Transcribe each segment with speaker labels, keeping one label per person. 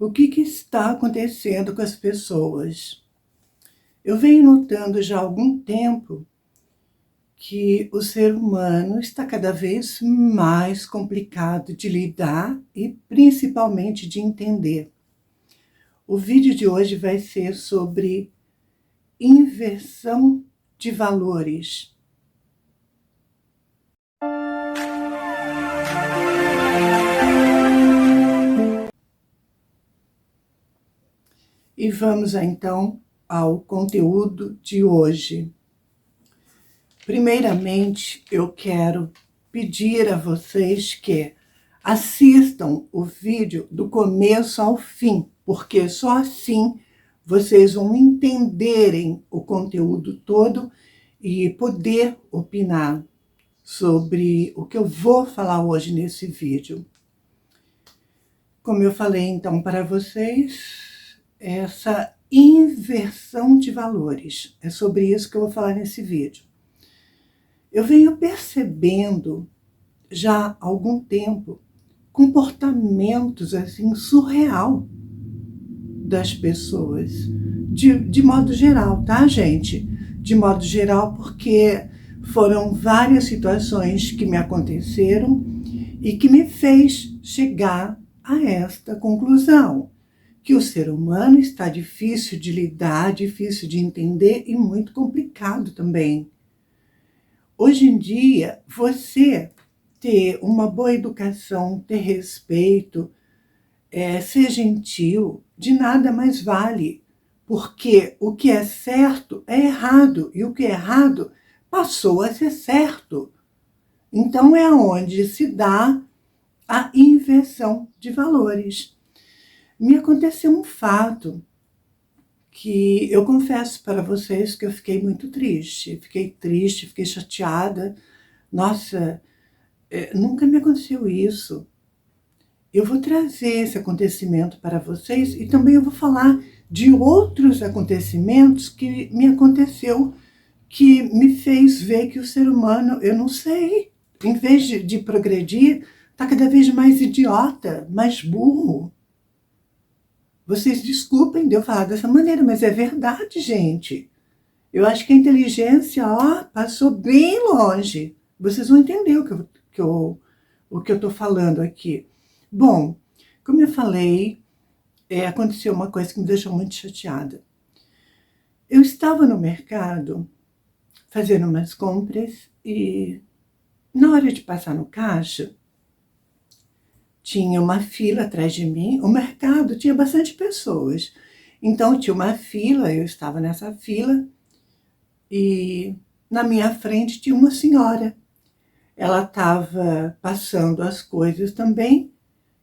Speaker 1: O que está acontecendo com as pessoas? Eu venho notando já há algum tempo que o ser humano está cada vez mais complicado de lidar e principalmente de entender. O vídeo de hoje vai ser sobre inversão de valores. E vamos então ao conteúdo de hoje. Primeiramente, eu quero pedir a vocês que assistam o vídeo do começo ao fim, porque só assim vocês vão entenderem o conteúdo todo e poder opinar sobre o que eu vou falar hoje nesse vídeo. Como eu falei então para vocês, essa inversão de valores, é sobre isso que eu vou falar nesse vídeo. Eu venho percebendo já há algum tempo comportamentos assim surreal das pessoas, de modo geral, tá, gente? De modo geral, porque foram várias situações que me aconteceram e que me fez chegar a esta conclusão, que o ser humano está difícil de lidar, difícil de entender e muito complicado também. Hoje em dia, você ter uma boa educação, ter respeito, ser gentil, de nada mais vale, porque o que é certo é errado e o que é errado passou a ser certo. Então é onde se dá a inversão de valores. Me aconteceu um fato que eu confesso para vocês que eu fiquei muito triste. Fiquei triste, fiquei chateada. Nossa, nunca me aconteceu isso. Eu vou trazer esse acontecimento para vocês e também eu vou falar de outros acontecimentos que me aconteceu, que me fez ver que o ser humano, eu não sei, em vez de progredir, está cada vez mais idiota, mais burro. Vocês desculpem de eu falar dessa maneira, mas é verdade, gente. Eu acho que a inteligência, passou bem longe. Vocês vão entender o que eu estou falando aqui. Bom, como eu falei, aconteceu uma coisa que me deixou muito chateada. Eu estava no mercado fazendo umas compras e na hora de passar no caixa, tinha uma fila atrás de mim. O mercado tinha bastante pessoas. Então tinha uma fila, eu estava nessa fila e na minha frente tinha uma senhora. Ela estava passando as coisas também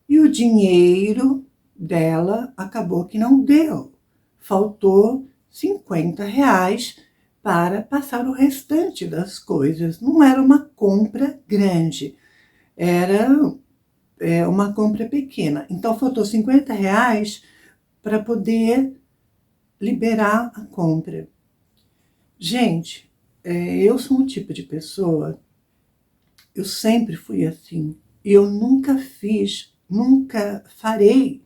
Speaker 1: e o dinheiro dela acabou que não deu. Faltou R$ 50 para passar o restante das coisas. Não era uma compra grande, era uma compra pequena. Então faltou R$ 50 para poder liberar a compra. Gente, eu sou um tipo de pessoa, eu sempre fui assim, e eu nunca farei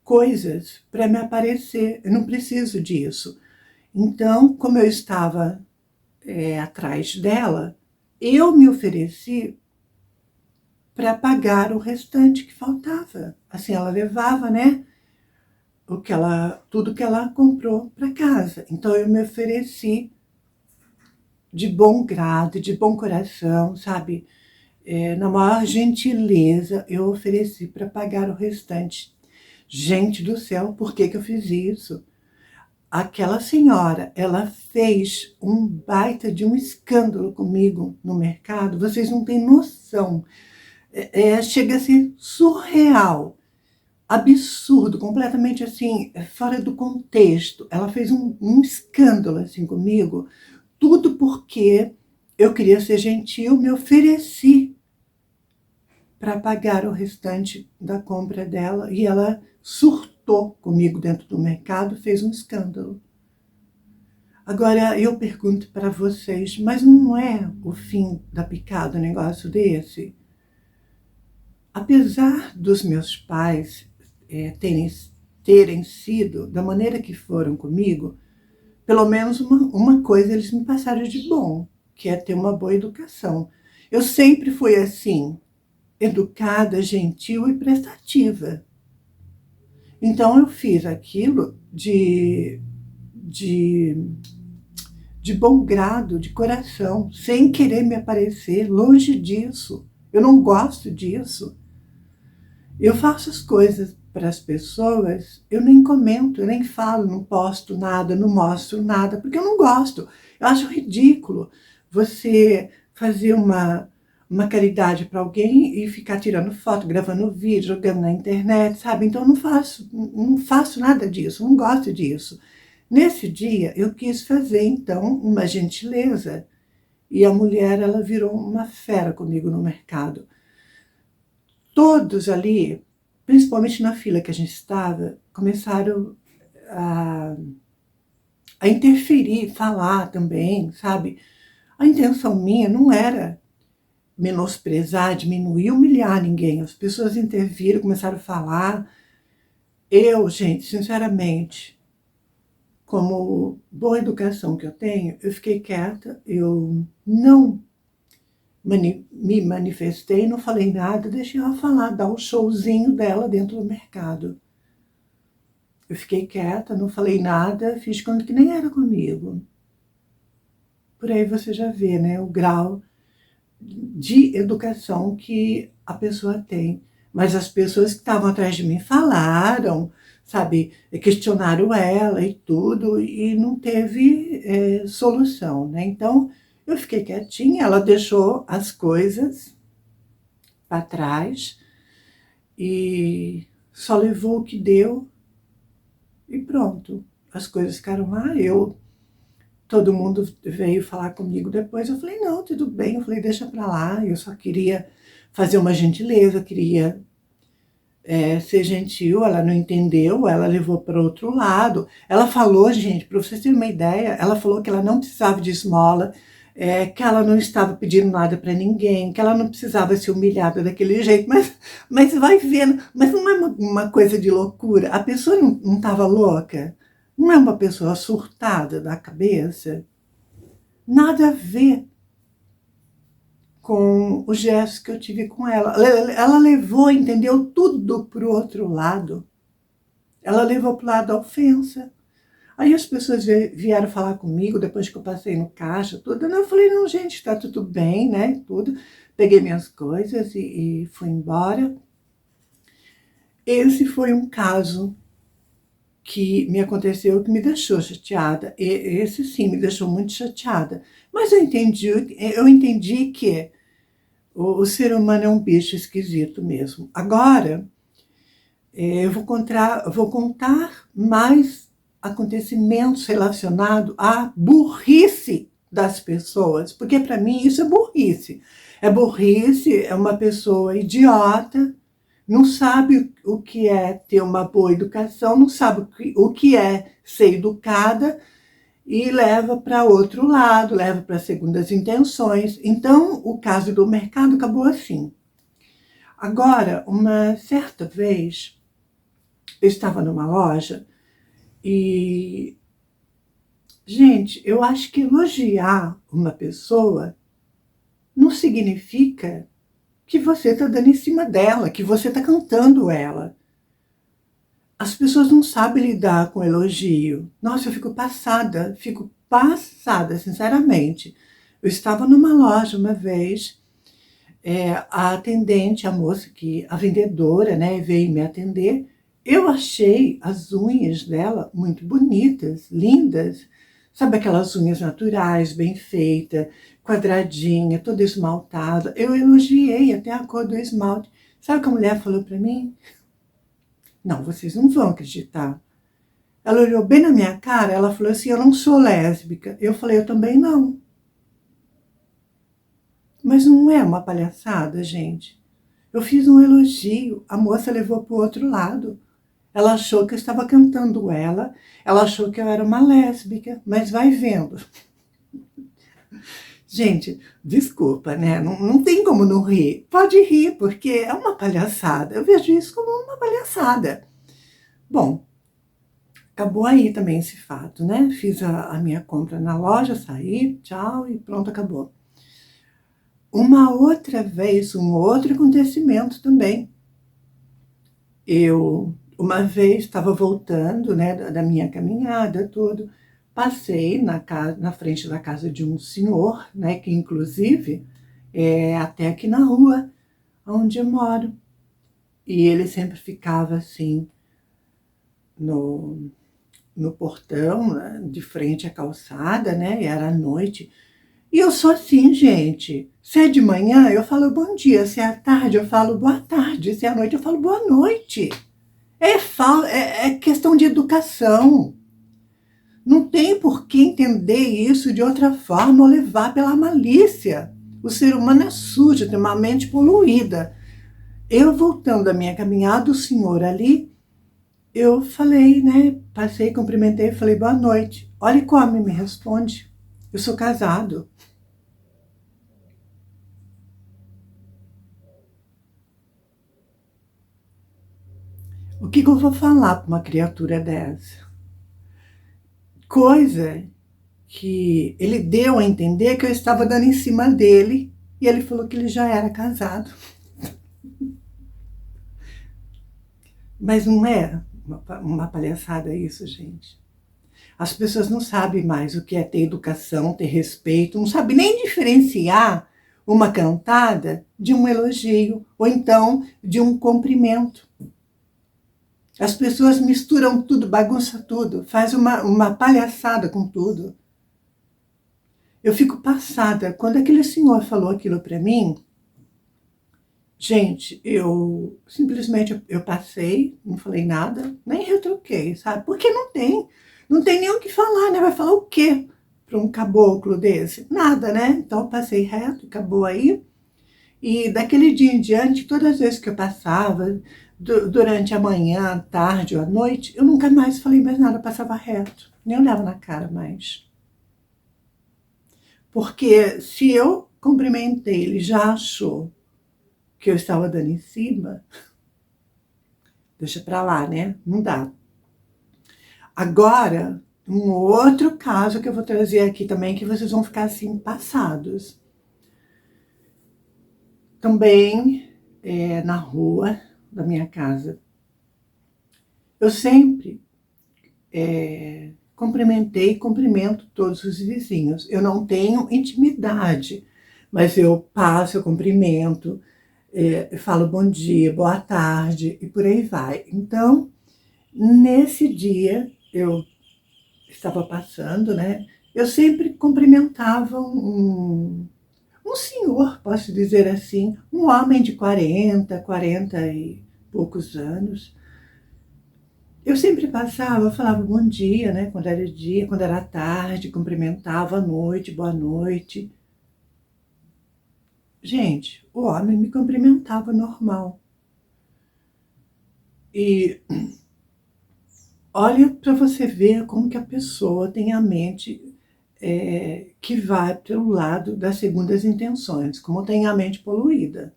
Speaker 1: coisas para me aparecer, eu não preciso disso. Então, como eu estava atrás dela, eu me ofereci para pagar o restante que faltava. Assim, ela levava, né, tudo que ela comprou para casa. Então, eu me ofereci de bom grado, de bom coração, sabe? Na maior gentileza, eu ofereci para pagar o restante. Gente do céu, por que eu fiz isso? Aquela senhora, ela fez um baita de um escândalo comigo no mercado. Vocês não têm noção. Chega a ser surreal, absurdo, completamente assim, fora do contexto. Ela fez um escândalo assim comigo, tudo porque eu queria ser gentil, me ofereci para pagar o restante da compra dela e ela surtou comigo dentro do mercado, fez um escândalo. Agora eu pergunto para vocês, mas não é o fim da picada um negócio desse? Apesar dos meus pais terem sido da maneira que foram comigo, pelo menos uma coisa eles me passaram de bom, que é ter uma boa educação. Eu sempre fui assim, educada, gentil e prestativa. Então eu fiz aquilo de, de bom grado, de coração, sem querer me aparecer, longe disso. Eu não gosto disso. Eu faço as coisas para as pessoas, eu nem comento, eu nem falo, não posto nada, não mostro nada, porque eu não gosto. Eu acho ridículo você fazer uma caridade para alguém e ficar tirando foto, gravando vídeo, jogando na internet, sabe? Então eu não faço nada disso, não gosto disso. Nesse dia eu quis fazer então uma gentileza e a mulher ela virou uma fera comigo no mercado. Todos ali, principalmente na fila que a gente estava, começaram a, a interferir, falar também, sabe? A intenção minha não era menosprezar, diminuir, humilhar ninguém. As pessoas interviram, começaram a falar. Eu, gente, sinceramente, como boa educação que eu tenho, eu fiquei quieta, eu não me manifestei, não falei nada, deixei ela falar, dar o showzinho dela dentro do mercado. Eu fiquei quieta, não falei nada, fiz conta que nem era comigo. Por aí você já vê, né, o grau de educação que a pessoa tem. Mas as pessoas que estavam atrás de mim falaram, sabe, questionaram ela e tudo, e não teve solução, né? Então, eu fiquei quietinha, ela deixou as coisas para trás e só levou o que deu e pronto. As coisas ficaram lá, todo mundo veio falar comigo depois, eu falei, não, tudo bem, eu falei, deixa para lá, eu só queria fazer uma gentileza, queria ser gentil, ela não entendeu, ela levou para outro lado. Ela falou, gente, para vocês terem uma ideia, ela falou que ela não precisava de esmola, que ela não estava pedindo nada para ninguém, que ela não precisava ser humilhada daquele jeito, mas vai vendo, mas não é uma coisa de loucura, a pessoa não estava louca, não é uma pessoa surtada da cabeça, nada a ver com o gesto que eu tive com ela. Ela levou, entendeu, tudo para o outro lado. Ela levou para o lado da ofensa. Aí as pessoas vieram falar comigo, depois que eu passei no caixa, tudo. Eu falei, não, gente, está tudo bem, né, tudo. Peguei minhas coisas e fui embora. Esse foi um caso que me aconteceu, que me deixou chateada. Esse sim me deixou muito chateada. Mas eu entendi que o ser humano é um bicho esquisito mesmo. Agora, eu vou contar mais acontecimentos relacionados à burrice das pessoas, porque para mim isso é burrice. É burrice, é uma pessoa idiota, não sabe o que é ter uma boa educação, não sabe o que é ser educada, e leva para outro lado, leva para segundas intenções. Então, o caso do mercado acabou assim. Agora, uma certa vez, eu estava numa loja e, gente, eu acho que elogiar uma pessoa não significa que você está dando em cima dela, que você está cantando ela. As pessoas não sabem lidar com elogio. Nossa, eu fico passada, sinceramente. Eu estava numa loja uma vez, a atendente, a moça, a vendedora, né, veio me atender. Eu achei as unhas dela muito bonitas, lindas. Sabe aquelas unhas naturais, bem feitas, quadradinha, toda esmaltada. Eu elogiei até a cor do esmalte. Sabe o que a mulher falou para mim? Não, vocês não vão acreditar. Ela olhou bem na minha cara, ela falou assim, eu não sou lésbica. Eu falei, eu também não. Mas não é uma palhaçada, gente. Eu fiz um elogio, a moça levou para o outro lado. Ela achou que eu estava cantando ela achou que eu era uma lésbica, mas vai vendo. Gente, desculpa, né? Não tem como não rir. Pode rir, porque é uma palhaçada. Eu vejo isso como uma palhaçada. Bom, acabou aí também esse fato, né? Fiz a minha compra na loja, saí, tchau e pronto, acabou. Uma outra vez, um outro acontecimento também. Eu, uma vez, estava voltando, né, da minha caminhada, tudo, passei na frente da casa de um senhor, né, que inclusive é até aqui na rua onde eu moro. E ele sempre ficava assim, no, no portão, né, de frente à calçada, né, e era à noite. E eu sou assim, gente. Se é de manhã, eu falo bom dia. Se é à tarde, eu falo boa tarde. Se é à noite, eu falo boa noite. É questão de educação. Não tem por que entender isso de outra forma ou levar pela malícia. O ser humano é sujo, tem uma mente poluída. Eu voltando da minha caminhada, o senhor ali, eu falei, né? Passei, cumprimentei, falei boa noite. Olha como me responde. Eu sou casado. O que eu vou falar para uma criatura dessa? Coisa que ele deu a entender que eu estava dando em cima dele e ele falou que ele já era casado. Mas não é uma palhaçada isso, gente. As pessoas não sabem mais o que é ter educação, ter respeito, não sabem nem diferenciar uma cantada de um elogio ou então de um cumprimento. As pessoas misturam tudo, bagunça tudo, faz uma palhaçada com tudo. Eu fico passada. Quando aquele senhor falou aquilo para mim, gente, eu simplesmente eu passei, não falei nada, nem retruquei, sabe? Porque não tem nem o que falar, né? Vai falar o quê para um caboclo desse? Nada, né? Então eu passei reto, acabou aí. E daquele dia em diante, todas as vezes que eu passava, durante a manhã, a tarde ou a noite, eu nunca mais falei mais nada, passava reto, nem olhava na cara mais. Porque se eu cumprimentei, ele já achou que eu estava dando em cima, deixa pra lá, né? Não dá. Agora, um outro caso que eu vou trazer aqui também, que vocês vão ficar assim, passados. Também na rua da minha casa. Eu sempre cumprimentei e cumprimento todos os vizinhos. Eu não tenho intimidade, mas eu passo, eu cumprimento, eu falo bom dia, boa tarde e por aí vai. Então, nesse dia, eu estava passando, né? Eu sempre cumprimentava um senhor, posso dizer assim, um homem de 40 e poucos anos. Eu sempre passava, falava bom dia, né? Quando era dia, quando era tarde, cumprimentava à noite, boa noite. Gente, o homem me cumprimentava normal. E olha para você ver como que a pessoa tem a mente que vai pelo lado das segundas intenções, como tem a mente poluída.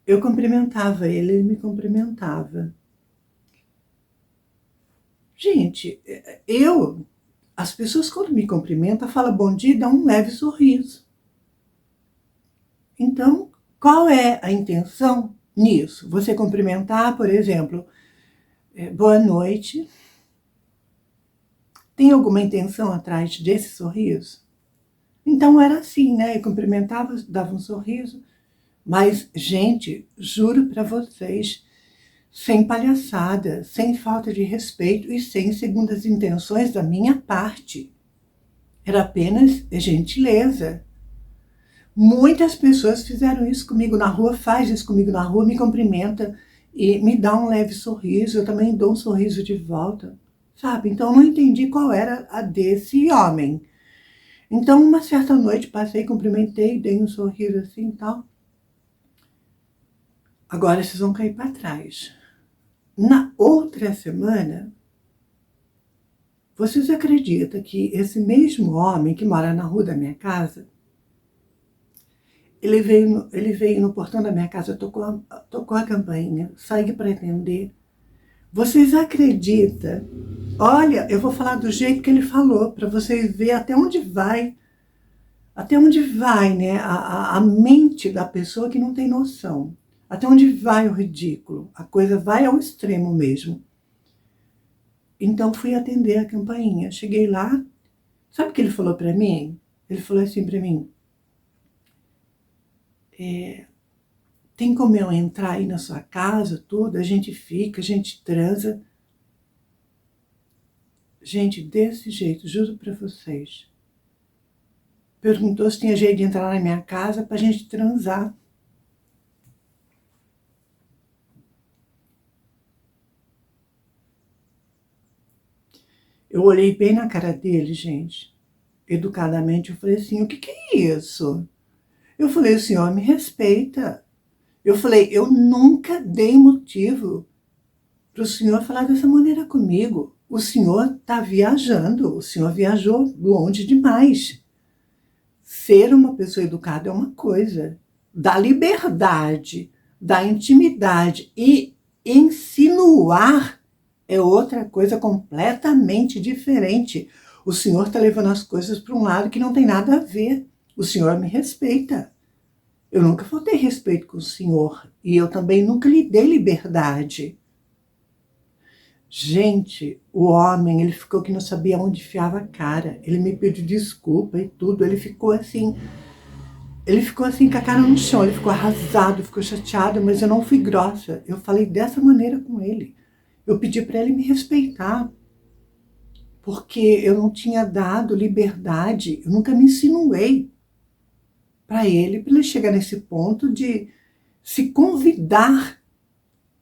Speaker 1: Eu cumprimentava ele, ele me cumprimentava. Gente, as pessoas quando me cumprimentam, falam bom dia e dão um leve sorriso. Então, qual é a intenção nisso? Você cumprimentar, por exemplo, boa noite. Tem alguma intenção atrás desse sorriso? Então era assim, né? Eu cumprimentava, dava um sorriso. Mas, gente, juro para vocês, sem palhaçada, sem falta de respeito e sem segundas intenções da minha parte. Era apenas gentileza. Muitas pessoas fizeram isso comigo na rua, faz isso comigo na rua, me cumprimenta e me dá um leve sorriso, eu também dou um sorriso de volta, sabe? Então eu não entendi qual era a desse homem. Então uma certa noite passei, cumprimentei, dei um sorriso assim e tal. Agora vocês vão cair para trás. Na outra semana, vocês acreditam que esse mesmo homem que mora na rua da minha casa, ele veio no portão da minha casa, tocou a campainha, saí para atender. Vocês acreditam? Olha, eu vou falar do jeito que ele falou, para vocês verem até onde vai, né, a mente da pessoa que não tem noção. Até onde vai o ridículo. A coisa vai ao extremo mesmo. Então fui atender a campainha. Cheguei lá, sabe o que ele falou para mim? Ele falou assim para mim, tem como eu entrar aí na sua casa, tudo? A gente fica, a gente transa. Gente, desse jeito, juro para vocês. Perguntou se tinha jeito de entrar na minha casa pra gente transar. Eu olhei bem na cara dele, gente. Educadamente, eu falei assim, o que é isso? Eu falei, o senhor me respeita. Eu falei, eu nunca dei motivo para o senhor falar dessa maneira comigo. O senhor está viajando, o senhor viajou longe demais. Ser uma pessoa educada é uma coisa, da liberdade, da intimidade e insinuar é outra coisa completamente diferente. O senhor está levando as coisas para um lado que não tem nada a ver. O senhor me respeita. Eu nunca faltei respeito com o senhor e eu também nunca lhe dei liberdade. Gente, o homem, ele ficou que não sabia onde enfiava a cara. Ele me pediu desculpa e tudo. Ele ficou assim com a cara no chão. Ele ficou arrasado, ficou chateado, mas eu não fui grossa. Eu falei dessa maneira com ele. Eu pedi para ele me respeitar, porque eu não tinha dado liberdade. Eu nunca me insinuei para ele chegar nesse ponto de se convidar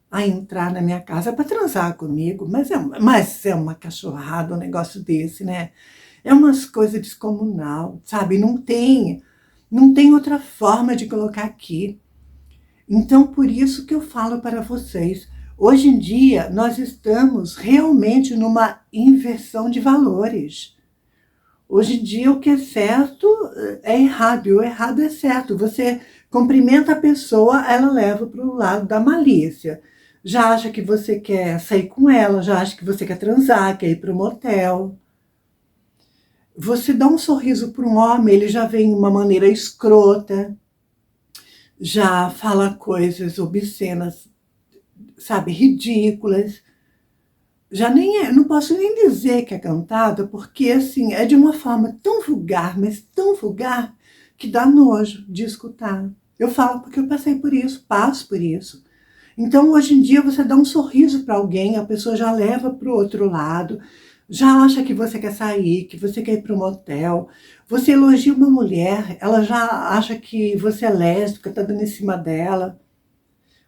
Speaker 1: a entrar na minha casa para transar comigo, mas é uma cachorrada um negócio desse, né? É umas coisas descomunal, sabe? Não tem outra forma de colocar aqui. Então, por isso que eu falo para vocês, hoje em dia nós estamos realmente numa inversão de valores. Hoje em dia o que é certo é errado e o errado é certo. Você cumprimenta a pessoa, ela leva para o lado da malícia. Já acha que você quer sair com ela, já acha que você quer transar, quer ir para um motel. Você dá um sorriso para um homem, ele já vem de uma maneira escrota, já fala coisas obscenas, sabe, ridículas. Já nem não posso nem dizer que é cantada, porque assim, é de uma forma tão vulgar, mas tão vulgar, que dá nojo de escutar. Eu falo porque eu passei por isso, passo por isso. Então, hoje em dia, você dá um sorriso para alguém, a pessoa já leva para o outro lado, já acha que você quer sair, que você quer ir para um motel. Você elogia uma mulher, ela já acha que você é lésbica, está dando em cima dela.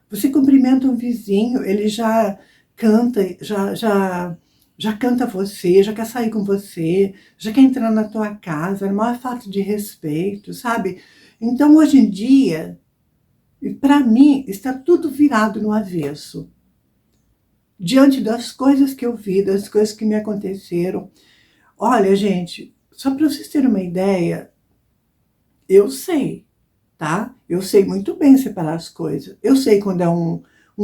Speaker 1: Você cumprimenta um vizinho, ele já canta, já canta você, já quer sair com você, já quer entrar na tua casa, é a maior falta de respeito, sabe? Então, hoje em dia, para mim, está tudo virado no avesso. Diante das coisas que eu vi, das coisas que me aconteceram. Olha, gente, só para vocês terem uma ideia, eu sei, tá? Eu sei muito bem separar as coisas. Eu sei quando é um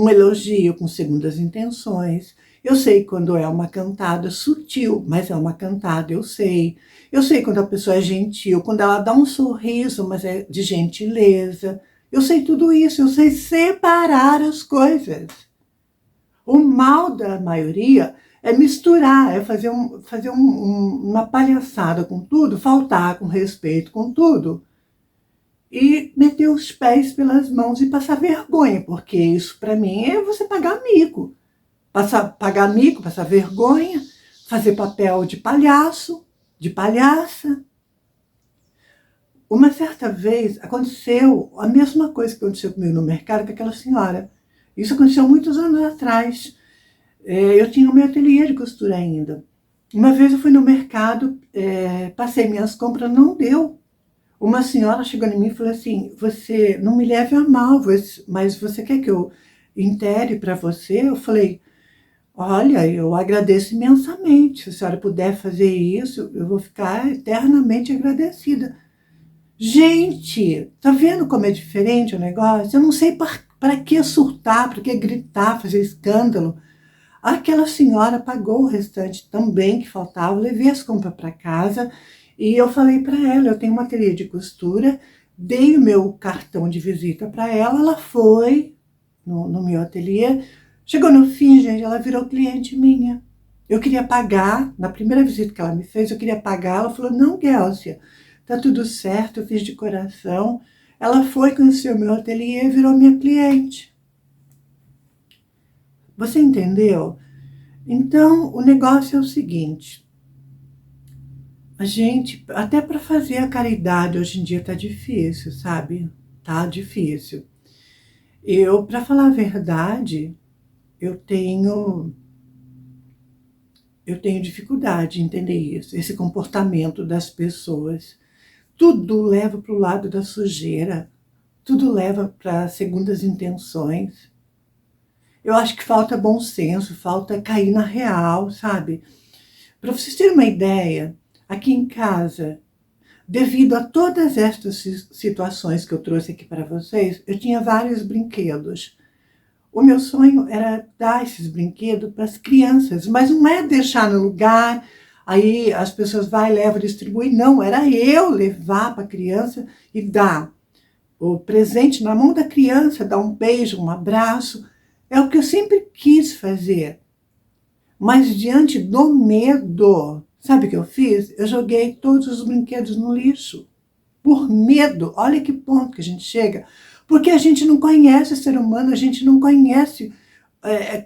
Speaker 1: elogio com segundas intenções. Eu sei quando é uma cantada sutil, mas é uma cantada, eu sei. Eu sei quando a pessoa é gentil, quando ela dá um sorriso, mas é de gentileza. Eu sei tudo isso, eu sei separar as coisas. O mal da maioria é misturar, é fazer uma palhaçada com tudo, faltar com respeito com tudo e meter os pés pelas mãos e passar vergonha, porque isso para mim é você pagar mico. Pagar mico, passar vergonha, fazer papel de palhaço, de palhaça. Uma certa vez aconteceu a mesma coisa que aconteceu comigo no mercado com aquela senhora. Isso aconteceu muitos anos atrás. Eu tinha o meu ateliê de costura ainda. Uma vez eu fui no mercado, passei minhas compras, não deu. Uma senhora chegou em mim e falou assim, você não me leve a mal, mas você quer que eu entere para você? Eu falei, olha, eu agradeço imensamente. Se a senhora puder fazer isso, eu vou ficar eternamente agradecida. Gente, tá vendo como é diferente o negócio? Eu não sei para que surtar, para que gritar, fazer escândalo. Aquela senhora pagou o restante também que faltava, levei as compras para casa e eu falei para ela, eu tenho uma ateliê de costura, dei o meu cartão de visita para ela, ela foi no meu ateliê, chegou no fim, gente, ela virou cliente minha. Eu queria pagar, na primeira visita que ela me fez, eu queria pagar, ela falou, não, Gélcia, tá tudo certo, eu fiz de coração. Ela foi, conheceu o meu ateliê e virou minha cliente. Você entendeu? Então, o negócio é o seguinte, a gente, até para fazer a caridade hoje em dia tá difícil, sabe? Tá difícil. Eu, para falar a verdade, eu tenho dificuldade em entender isso, esse comportamento das pessoas. Tudo leva para o lado da sujeira, tudo leva para segundas intenções. Eu acho que falta bom senso, falta cair na real, sabe? Para vocês terem uma ideia, aqui em casa, devido a todas estas situações que eu trouxe aqui para vocês, eu tinha vários brinquedos. O meu sonho era dar esses brinquedos para as crianças, mas não é deixar no lugar, aí as pessoas vão, levam, distribuem. Não, era eu levar para a criança e dar o presente na mão da criança, dar um beijo, um abraço. É o que eu sempre quis fazer. Mas diante do medo, sabe o que eu fiz? Eu joguei todos os brinquedos no lixo. Por medo, olha que ponto que a gente chega. Porque a gente não conhece o ser humano, a gente não conhece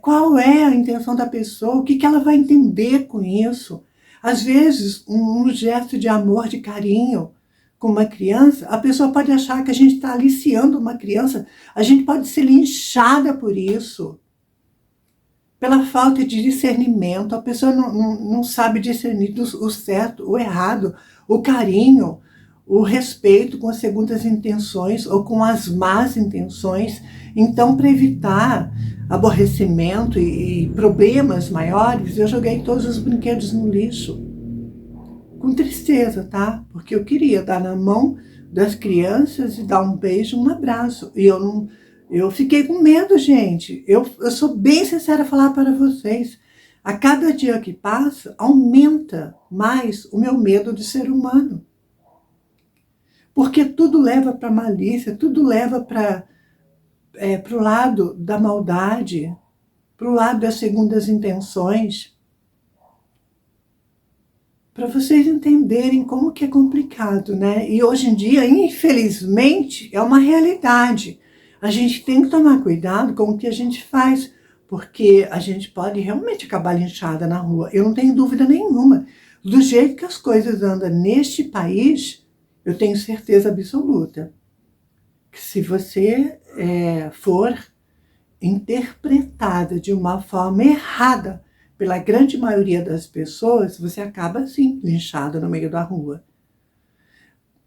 Speaker 1: qual é a intenção da pessoa, o que ela vai entender com isso. Às vezes, um gesto de amor, de carinho com uma criança, a pessoa pode achar que a gente está aliciando uma criança, a gente pode ser linchada por isso. Pela falta de discernimento, a pessoa não sabe discernir o certo, o errado, o carinho, o respeito com as segundas intenções ou com as más intenções. Então, para evitar aborrecimento e problemas maiores, eu joguei todos os brinquedos no lixo. Com tristeza, tá? Porque eu queria dar na mão das crianças e dar um beijo, um abraço. E eu fiquei com medo, gente. Eu sou bem sincera a falar para vocês. A cada dia que passa, aumenta mais o meu medo de ser humano. Porque tudo leva para a malícia, tudo leva para o lado da maldade, para o lado das segundas intenções. Para vocês entenderem como que é complicado, né? E hoje em dia, infelizmente, é uma realidade. A gente tem que tomar cuidado com o que a gente faz, porque a gente pode realmente acabar linchada na rua. Eu não tenho dúvida nenhuma. Do jeito que as coisas andam neste país, eu tenho certeza absoluta que se você for interpretada de uma forma errada pela grande maioria das pessoas, você acaba assim, linchada no meio da rua.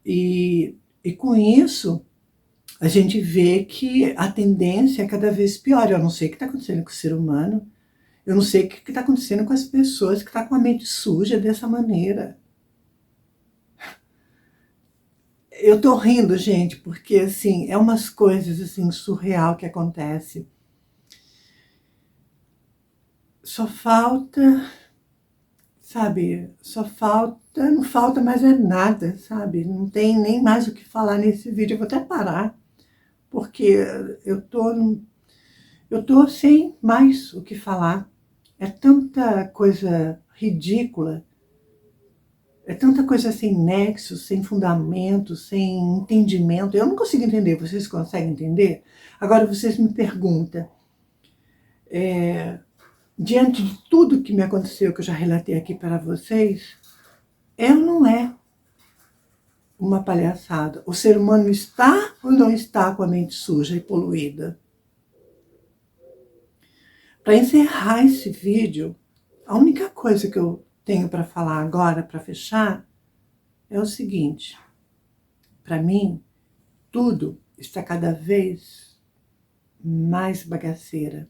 Speaker 1: E com isso, a gente vê que a tendência é cada vez pior. Eu não sei o que está acontecendo com o ser humano, eu não sei o que está acontecendo com as pessoas que estão com a mente suja dessa maneira. Eu tô rindo, gente, porque assim, é umas coisas assim surreal que acontece. Só falta, sabe, não falta mais é nada, sabe? Não tem nem mais o que falar nesse vídeo. Eu vou até parar, porque eu tô sem mais o que falar. É tanta coisa ridícula, é tanta coisa sem nexo, sem fundamento, sem entendimento. Eu não consigo entender, vocês conseguem entender? Agora vocês me perguntam, diante de tudo que me aconteceu, que eu já relatei aqui para vocês, é ou não é uma palhaçada? O ser humano está ou não está com a mente suja e poluída? Para encerrar esse vídeo, a única coisa que eu tenho para falar agora, para fechar, é o seguinte. Para mim, tudo está cada vez mais bagaceira.